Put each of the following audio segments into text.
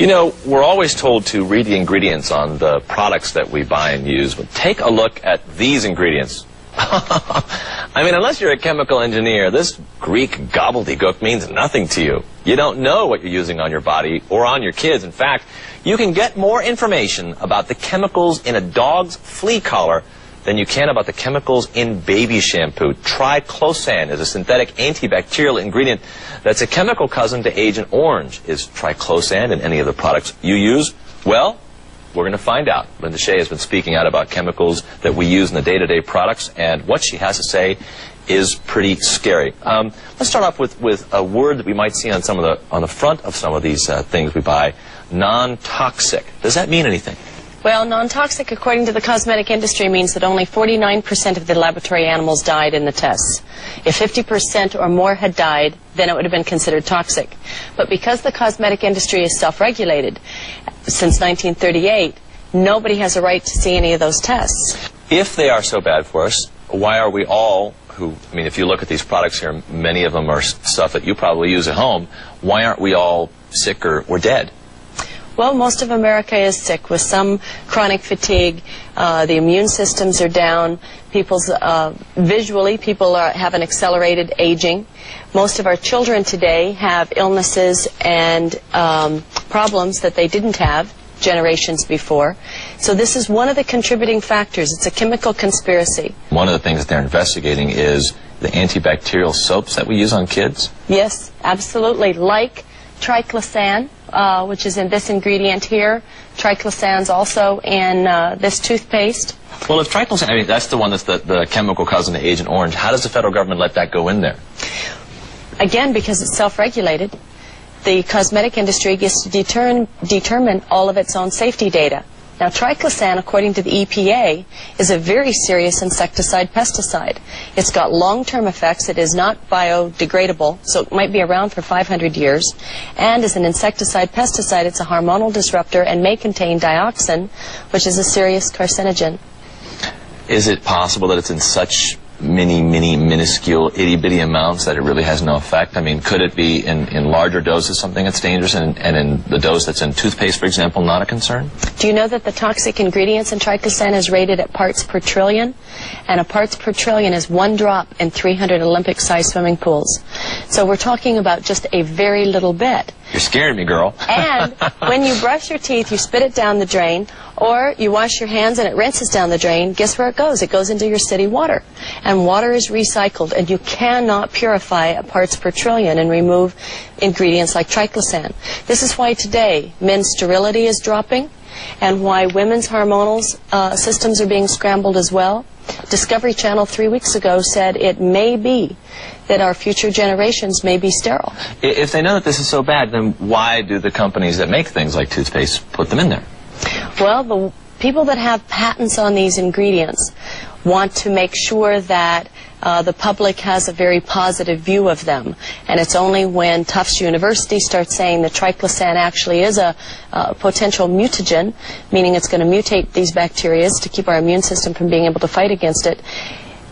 You know, we're always told to read the ingredients on the products that we buy and use, but take a look at these ingredients. I mean, unless you're a chemical engineer, this Greek gobbledygook means nothing to you. You don't know what you're using on your body or on your kids. In fact, you can get more information about the chemicals in a dog's flea collar than you can about the chemicals in baby shampoo. Triclosan is a synthetic antibacterial ingredient that's a chemical cousin to Agent Orange. Is triclosan in any of the products you use? Well, we're going to find out. Linda Shea has been speaking out about chemicals that we use in the day-to-day products, and what she has to say is pretty scary. Let's start off with a word that we might see on the front of some of these things we buy: non-toxic. Does that mean anything? Well, non-toxic, according to the cosmetic industry, means that only 49% of the laboratory animals died in the tests. If 50% or more had died, then it would have been considered toxic. But because the cosmetic industry is self-regulated since 1938, nobody has a right to see any of those tests. If they are so bad for us, why are we all I mean, if you look at these products here, many of them are stuff that you probably use at home. Why aren't we all sick or dead? Well, most of America is sick with some chronic fatigue. The immune systems are down. Visually, people have an accelerated aging. Most of our children today have illnesses and problems that they didn't have generations before. So this is one of the contributing factors. It's a chemical conspiracy. One of the things that they're investigating is the antibacterial soaps that we use on kids? Yes, absolutely. Like triclosan, which is in this ingredient here. Triclosan's also in this toothpaste. Well, if triclosan, I mean, that's the one that's the chemical cousin to Agent Orange. How does the federal government let that go in there? Again, because it's self-regulated. The cosmetic industry gets to determine all of its own safety data. Now, triclosan, according to the EPA, is a very serious insecticide-pesticide. It's got long-term effects. It is not biodegradable, so it might be around for 500 years. And as an insecticide-pesticide, it's a hormonal disruptor and may contain dioxin, which is a serious carcinogen. Is it possible that it's in such minuscule, itty-bitty amounts that it really has no effect? I mean, could it be in larger doses something that's dangerous, and in the dose that's in toothpaste, for example, not a concern? Do you know that the toxic ingredients in triclosan is rated at parts per trillion? And a parts per trillion is 1 drop in 300 Olympic-sized swimming pools. So we're talking about just a very little bit. You're scaring me, girl. And when you brush your teeth, you spit it down the drain, or you wash your hands and it rinses down the drain. Guess where it goes? It goes into your city water. And water is recycled, and you cannot purify a parts per trillion and remove ingredients like triclosan. This is why today men's sterility is dropping, and why women's hormonal systems are being scrambled as well. Discovery Channel 3 weeks ago said it may be that our future generations may be sterile. If they know that this is so bad, then why do the companies that make things like toothpaste put them in there? Well, the people that have patents on these ingredients want to make sure that the public has a very positive view of them. And it's only when Tufts University starts saying that triclosan actually is a potential mutagen, meaning it's going to mutate these bacteria to keep our immune system from being able to fight against it,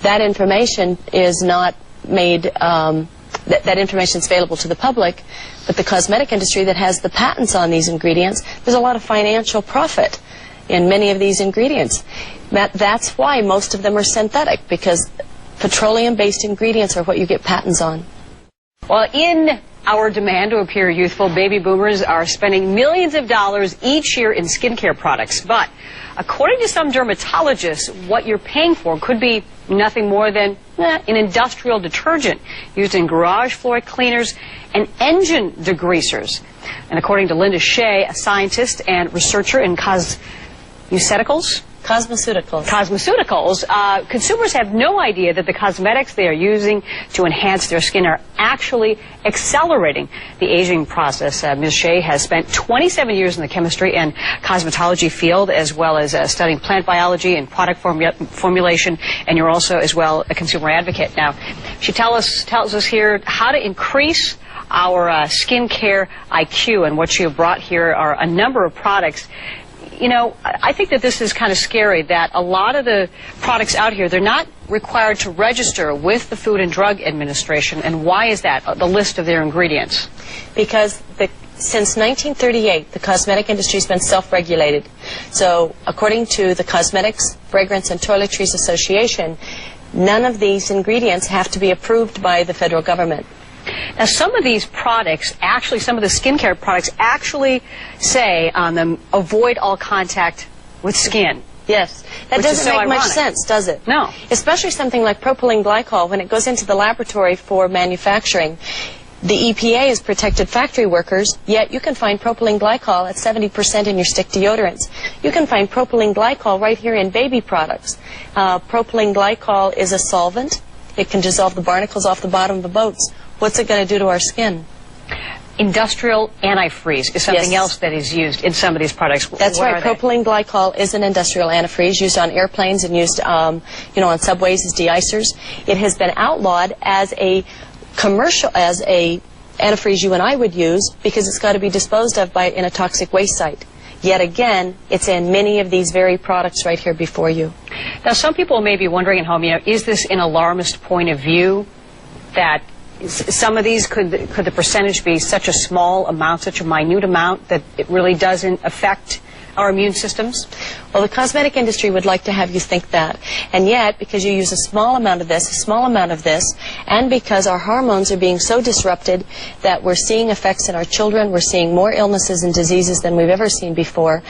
that information is not made, that information is available to the public. But the cosmetic industry that has the patents on these ingredients, there's a lot of financial profit in many of these ingredients. That's why most of them are synthetic, because petroleum-based ingredients are what you get patents on. Well, in our demand to appear youthful, baby boomers are spending millions of dollars each year in skincare products. But according to some dermatologists, what you're paying for could be nothing more than an industrial detergent used in garage floor cleaners and engine degreasers. And according to Linda Shea, a scientist and researcher in cosmeceuticals, consumers have no idea that the cosmetics they are using to enhance their skin are actually accelerating the aging process. Ms. Shea has spent 27 years in the chemistry and cosmetology field, as well as studying plant biology and product formulation, and you're also, as well, a consumer advocate. Now, she tells us here how to increase our skincare IQ, and what you have brought here are a number of products. You know, I think that this is kind of scary, that a lot of the products out here, they're not required to register with the Food and Drug Administration. And why is that, the list of their ingredients? Because the since 1938, the cosmetic industry has been self-regulated. So, according to the Cosmetics, Fragrance, and Toiletries Association, none of these ingredients have to be approved by the federal government. Now, some of these products, actually, some of the skincare products actually say on them, avoid all contact with skin. Yes. That doesn't make much sense, does it? No. Especially something like propylene glycol, when it goes into the laboratory for manufacturing. The EPA has protected factory workers, yet you can find propylene glycol at 70% in your stick deodorants. You can find propylene glycol right here in baby products. Propylene glycol is a solvent. It can dissolve the barnacles off the bottom of the boats. What's it going to do to our skin? Industrial antifreeze is something else that is used in some of these products. That's right. Propylene glycol is an industrial antifreeze used on airplanes and used, on subways as de-icers. It has been outlawed as a antifreeze you and I would use because it's got to be disposed of in a toxic waste site. Yet again, it's in many of these very products right here before you. Now, some people may be wondering at home, is this an alarmist point of view that some of these, could the percentage be such a small amount, such a minute amount, that it really doesn't affect our immune systems? Well, the cosmetic industry would like to have you think that. And yet, because you use a small amount of this, and because our hormones are being so disrupted that we're seeing effects in our children, we're seeing more illnesses and diseases than we've ever seen before,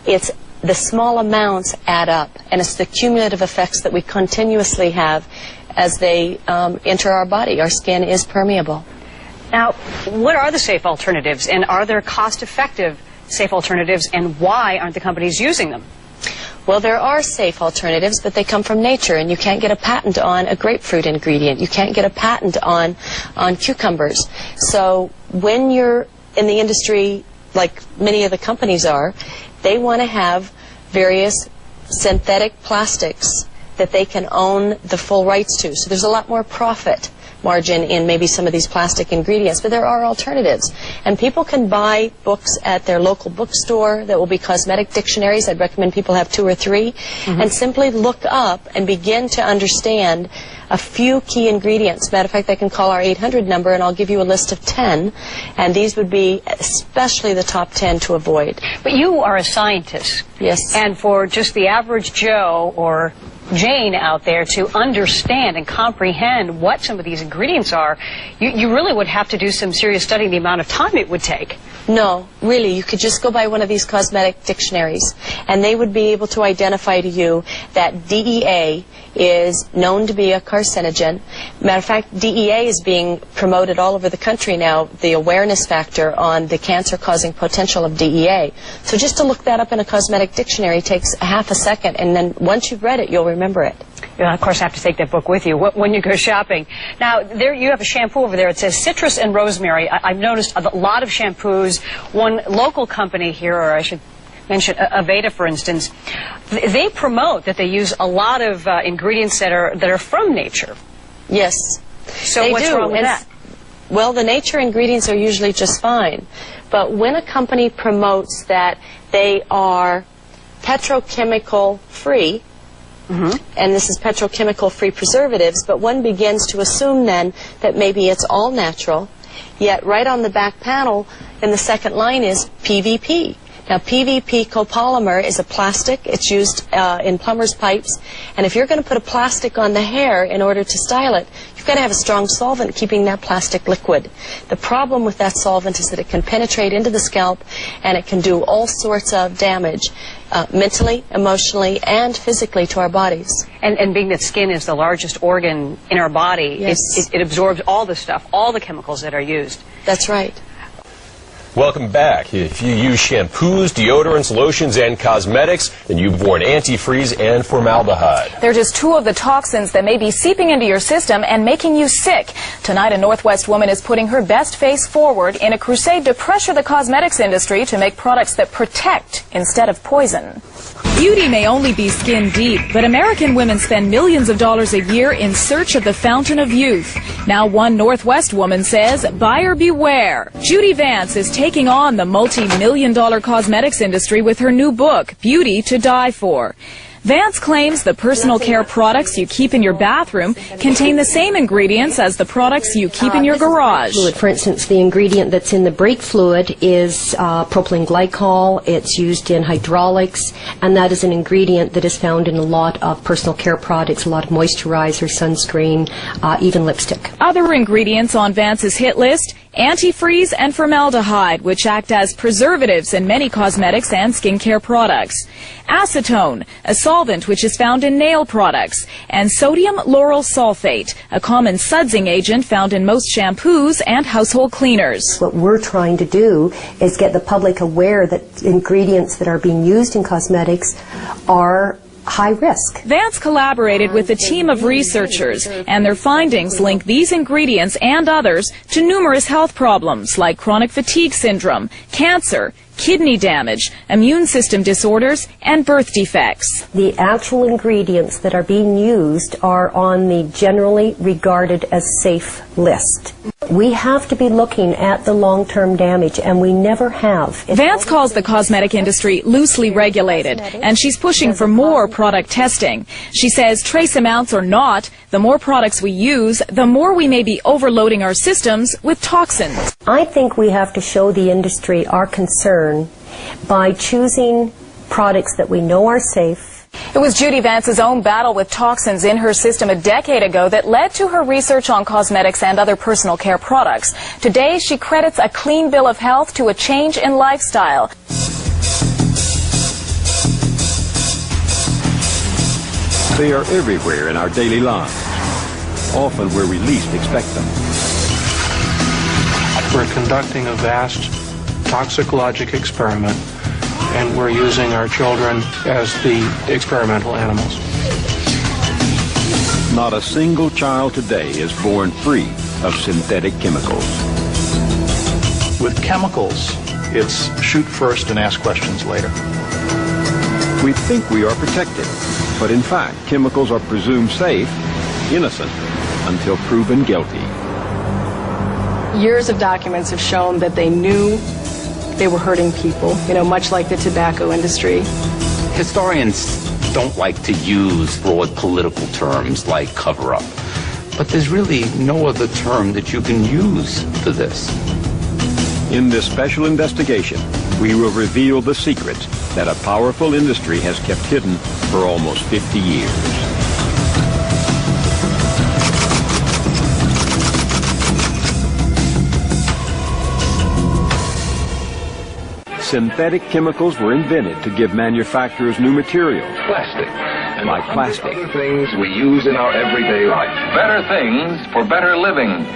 it's the small amounts add up, and it's the cumulative effects that we continuously have as they enter our body. Our skin is permeable. Now, what are the safe alternatives, and are there cost-effective safe alternatives, and why aren't the companies using them? Well, there are safe alternatives, but they come from nature, and you can't get a patent on a grapefruit ingredient. You can't get a patent on cucumbers. So when you're in the industry, like many of the companies are, they want to have various synthetic plastics that they can own the full rights to. So there's a lot more profit margin in maybe some of these plastic ingredients, but there are alternatives. And people can buy books at their local bookstore that will be cosmetic dictionaries. I'd recommend people have 2 or 3, and simply look up and begin to understand a few key ingredients. Matter of fact, they can call our 800 number and I'll give you a list of 10, and these would be especially the top 10 to avoid. But you are a scientist. Yes. And for just the average Joe or Jane out there to understand and comprehend what some of these ingredients are, you really would have to do some serious studying, the amount of time it would take. No, really, you could just go by one of these cosmetic dictionaries, and they would be able to identify to you that DEA is known to be a carcinogen. Matter of fact, DEA is being promoted all over the country now, the awareness factor on the cancer-causing potential of DEA. So just to look that up in a cosmetic dictionary takes a half a second, and then once you've read it, you'll remember it. You'll, of course, have to take that book with you when you go shopping. Now, there you have a shampoo over there. It says citrus and rosemary. I've noticed a lot of shampoos. One local company here, or I should mention Aveda, for instance, they promote that they use a lot of ingredients that are from nature. Yes. So what's wrong with that? Well, the nature ingredients are usually just fine. But when a company promotes that they are petrochemical free, and this is petrochemical-free preservatives, but one begins to assume then that maybe it's all natural, yet right on the back panel in the second line is PVP. Now, PVP copolymer is a plastic. It's used in plumber's pipes, and if you're going to put a plastic on the hair in order to style it, you've got to have a strong solvent keeping that plastic liquid. The problem with that solvent is that it can penetrate into the scalp, and it can do all sorts of damage, mentally, emotionally, and physically to our bodies. And being that skin is the largest organ in our body, it absorbs all the stuff, all the chemicals that are used. That's right. Welcome back. If you use shampoos, deodorants, lotions, and cosmetics, then you've worn antifreeze and formaldehyde. They're just 2 of the toxins that may be seeping into your system and making you sick. Tonight, a Northwest woman is putting her best face forward in a crusade to pressure the cosmetics industry to make products that protect instead of poison. Beauty may only be skin deep, but American women spend millions of dollars a year in search of the fountain of youth. Now one Northwest woman says, buyer beware. Judy Vance is taking on the multi-million-dollar cosmetics industry with her new book, Beauty to Die For. Vance claims the personal care products you keep in your bathroom contain the same ingredients as the products you keep in your garage. Fluid, for instance, the ingredient that's in the brake fluid is propylene glycol. It's used in hydraulics, and that is an ingredient that is found in a lot of personal care products, a lot of moisturizer, sunscreen, even lipstick. Other ingredients on Vance's hit list: antifreeze and formaldehyde, which act as preservatives in many cosmetics and skincare products; acetone, a solvent which is found in nail products; and sodium lauryl sulfate, a common sudsing agent found in most shampoos and household cleaners. What we're trying to do is get the public aware that ingredients that are being used in cosmetics are high risk. Vance collaborated with a team of researchers, and their findings link these ingredients and others to numerous health problems like chronic fatigue syndrome, cancer, kidney damage, immune system disorders, and birth defects. The actual ingredients that are being used are on the generally regarded as safe list. We have to be looking at the long-term damage, and we never have. Vance calls the cosmetic industry loosely regulated, and she's pushing for more product testing. She says trace amounts or not, the more products we use, the more we may be overloading our systems with toxins. I think we have to show the industry our concern by choosing products that we know are safe. It was Judy Vance's own battle with toxins in her system a decade ago that led to her research on cosmetics and other personal care products. Today, she credits a clean bill of health to a change in lifestyle. They are everywhere in our daily lives, often where we least expect them. We're conducting a vast toxicologic experiment, and we're using our children as the experimental animals. Not a single child today is born free of synthetic chemicals. With chemicals, it's shoot first and ask questions later. We think we are protected, but in fact, chemicals are presumed safe, innocent, until proven guilty. Years of documents have shown that they knew they were hurting people, much like the tobacco industry. Historians don't like to use broad political terms like cover-up, but there's really no other term that you can use for this. In this special investigation, we will reveal the secrets that a powerful industry has kept hidden for almost 50 years. Synthetic chemicals were invented to give manufacturers new materials. Plastic. And like plastic. Other things we use in our everyday life. Better things for better living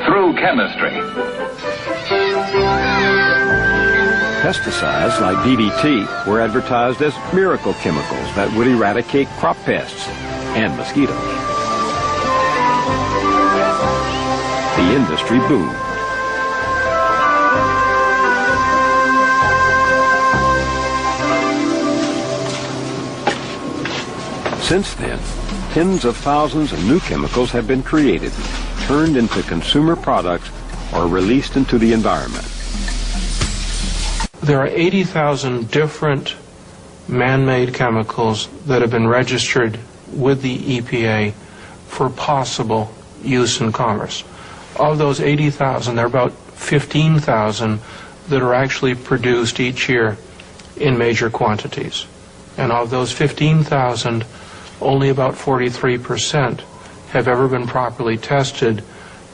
through chemistry. Pesticides like DDT were advertised as miracle chemicals that would eradicate crop pests and mosquitoes. The industry boomed. Since then, tens of thousands of new chemicals have been created, turned into consumer products, or released into the environment. There are 80,000 different man-made chemicals that have been registered with the EPA for possible use in commerce. Of those 80,000, there are about 15,000 that are actually produced each year in major quantities. And of those 15,000, only about 43% have ever been properly tested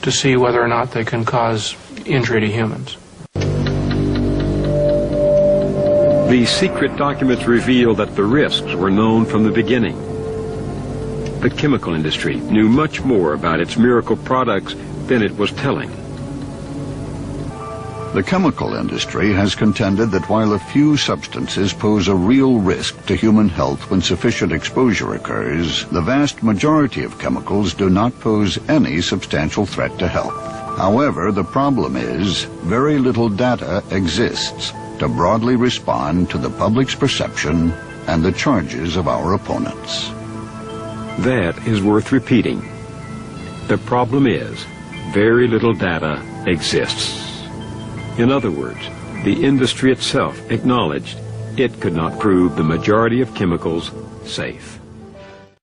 to see whether or not they can cause injury to humans. These secret documents reveal that the risks were known from the beginning. The chemical industry knew much more about its miracle products than it was telling. The chemical industry has contended that while a few substances pose a real risk to human health when sufficient exposure occurs, the vast majority of chemicals do not pose any substantial threat to health. However, the problem is very little data exists to broadly respond to the public's perception and the charges of our opponents. That is worth repeating. The problem is very little data exists. In other words, the industry itself acknowledged It could not prove the majority of chemicals safe.